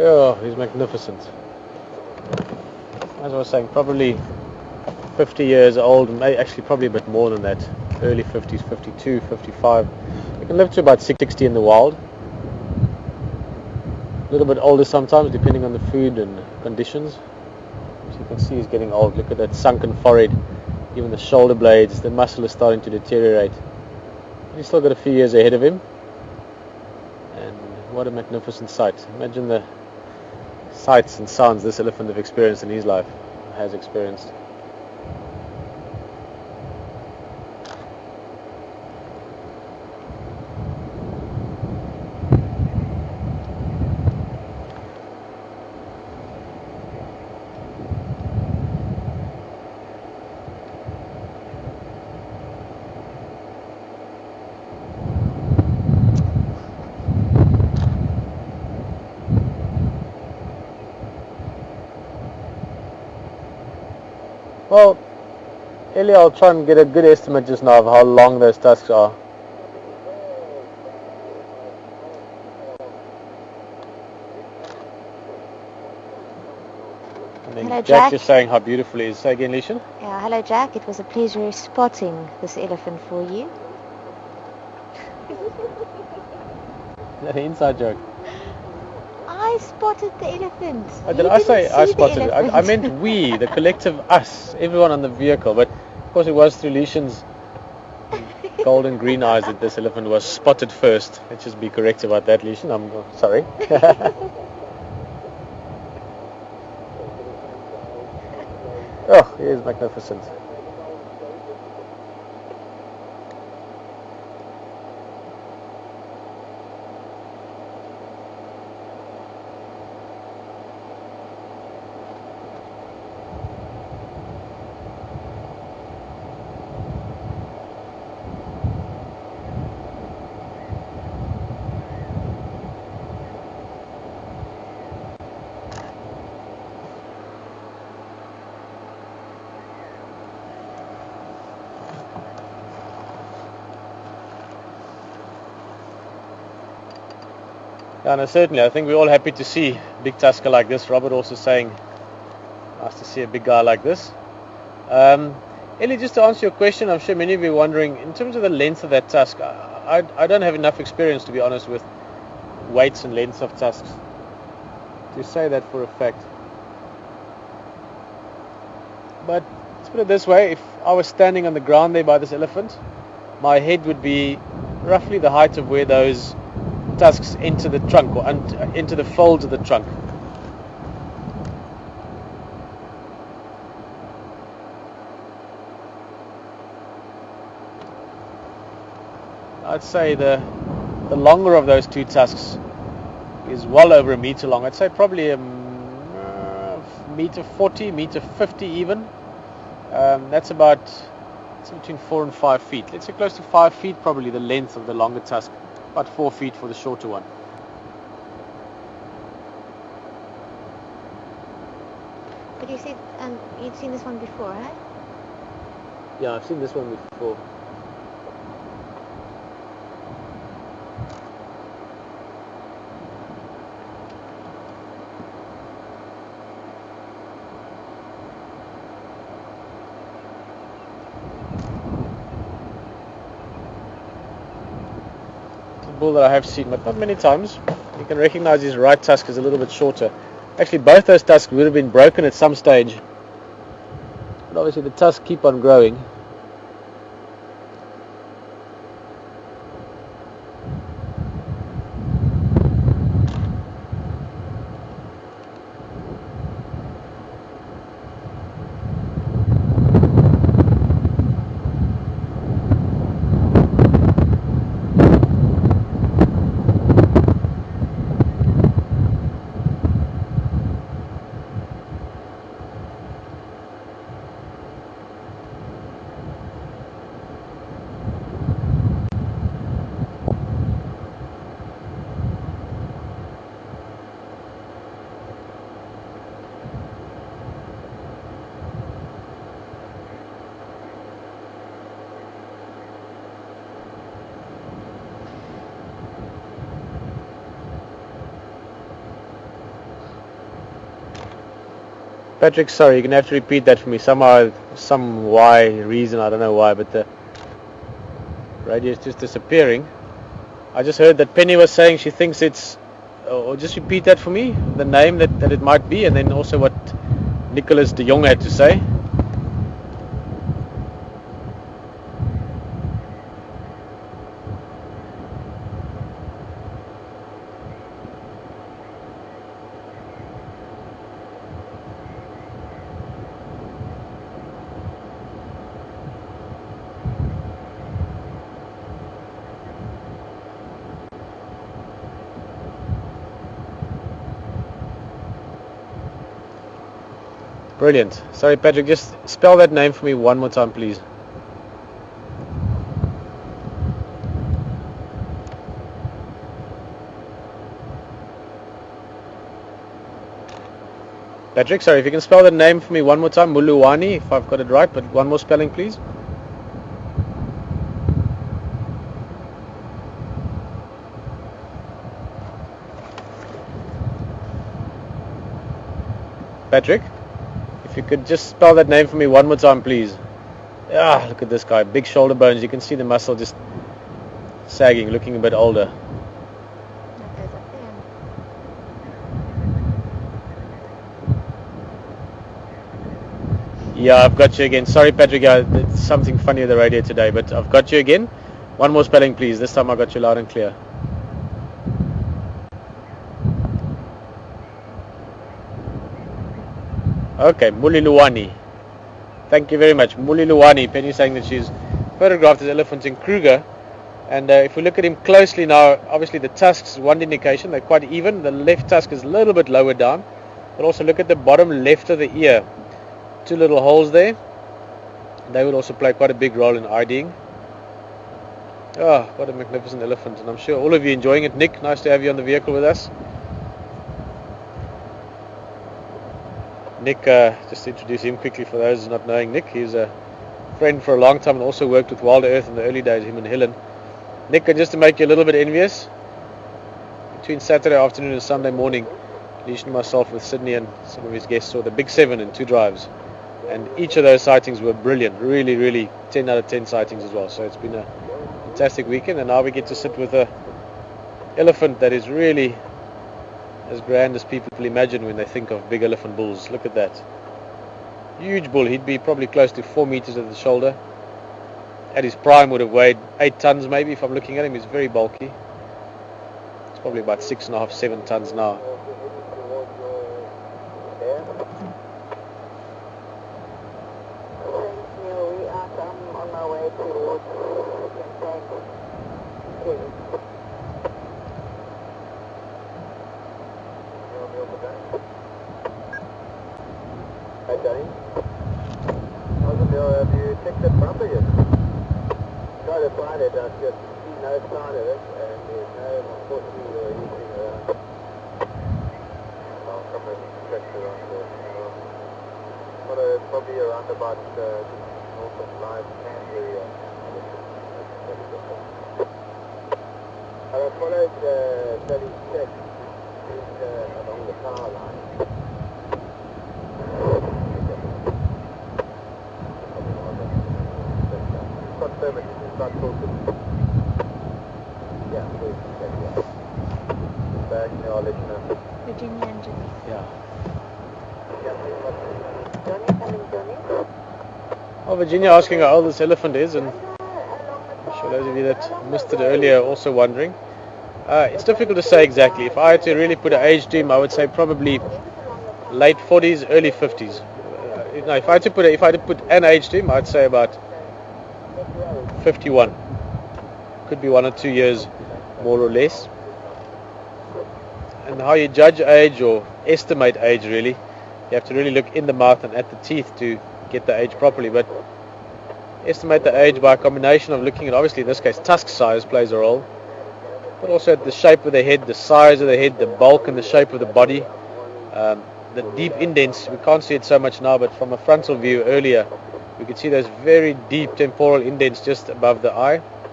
Oh, he's magnificent. As I was saying, probably 50 years old, actually probably a bit more than that. Early 50s, 52, 55. You can live to about 60 in the wild. A little bit older sometimes, depending on the food and conditions. As you can see, he's getting old. Look at that sunken forehead. Even the shoulder blades, the muscle is starting to deteriorate. He's still got a few years ahead of him. And what a magnificent sight. Imagine the sights and sounds this elephant has experienced in his life, has experienced. Well, Ellie, I'll try and get a good estimate just now of how long those tusks are. And then Hello, Jack is saying how beautiful it is. Say again, Lishan? Yeah, hello, Jack. It was a pleasure spotting this elephant for you. The inside joke. I spotted the elephant. Did I say I spotted it? I meant we, the collective us, everyone on the vehicle. But of course it was through Lishan's golden green eyes that this elephant was spotted first. Let's just be correct about that, Lishan. I'm sorry. Oh, he is magnificent. Yeah, no, certainly. I think we're all happy to see big Tusker like this. Robert also saying, nice to see a big guy like this. Ellie, just to answer your question, I'm sure many of you are wondering, in terms of the length of that tusk, I don't have enough experience, to be honest, with weights and lengths of tusks to say that for a fact. But let's put it this way, if I was standing on the ground there by this elephant, my head would be roughly the height of where those tusks enter the trunk or into the folds of the trunk. I'd say the longer of those two tusks is well over a meter long. I'd say probably a meter 40, meter 50 even. That's between 4 and 5 feet. Let's say close to 5 feet probably the length of the longer tusk. About 4 feet for the shorter one. But you said you'd seen this one before, huh? Yeah, I've seen this one before. Bull that I have seen, but not many times. You can recognize his right tusk is a little bit shorter. Actually, both those tusks would have been broken at some stage, but obviously the tusks keep on growing. Patrick, sorry, you're going to have to repeat that for me. Somehow, some why reason, I don't know why, but the radio is just disappearing. I just heard that Penny was saying she thinks it's, or just repeat that for me, the name that it might be, and then also what Nicholas de Jong had to say. Brilliant. Sorry, Patrick, just spell that name for me one more time, please. Patrick, sorry, if you can spell that name for me one more time, Muluwani, if I've got it right, but one more spelling, please. Patrick, if you could just spell that name for me one more time, please. Ah, look at this guy, big shoulder bones. You can see the muscle just sagging, looking a bit older. Yeah, I've got you again. Sorry, Patrick, it's something funny with the radio today, but I've got you again. One more spelling, please. This time I got you loud and clear. Okay, Muliluwani. Thank you very much. Muliluwani. Penny saying that she's photographed this elephant in Kruger. And if we look at him closely now, obviously the tusks is one indication. They're quite even. The left tusk is a little bit lower down. But also look at the bottom left of the ear. Two little holes there. They would also play quite a big role in IDing. Oh, what a magnificent elephant. And I'm sure all of you enjoying it. Nick, nice to have you on the vehicle with us. Nick, just to introduce him quickly for those not knowing Nick, he's a friend for a long time and also worked with Wilder Earth in the early days, him and Helen. Nick, and just to make you a little bit envious, between Saturday afternoon and Sunday morning, Leash and myself with Sydney and some of his guests saw the Big 7 in 2 drives. And each of those sightings were brilliant, really, really 10 out of 10 sightings as well. So it's been a fantastic weekend, and now we get to sit with a elephant that is really as grand as people imagine when they think of big elephant bulls. Look at that. Huge bull. He'd be probably close to 4 meters at the shoulder. At his prime would have weighed 8 tons maybe if I'm looking at him. He's very bulky. It's probably about 6.5, 7 tons now. Hi Johnny. How's the bill? Have you checked the bumper yet? Tried to find it, I just see no sign of it, and there's no forces or anything around. I'll come and check around there. Probably around about just north of Live Camp area. I followed Billy's check along the power line. Confirm it, start talking. Yeah, please. Back now, I'll let you know. Virginia and Johnny. Yeah. Johnny coming, Johnny. Oh, Virginia asking how old this elephant is, and I'm sure those of you that missed it earlier are also wondering. It's difficult to say exactly. If I had to really put an age to him, I would say probably late 40s, early 50s. No, if I had to put an age to him, I'd say about 51. Could be 1 or 2 years more or less. And how you judge age or estimate age, really, you have to really look in the mouth and at the teeth to get the age properly. But estimate the age by a combination of looking at, obviously in this case, tusk size plays a role, but also at the shape of the head, the size of the head, the bulk and the shape of the body, the deep indents. We can't see it so much now, but from a frontal view earlier, we could see those very deep temporal indents just above the eye.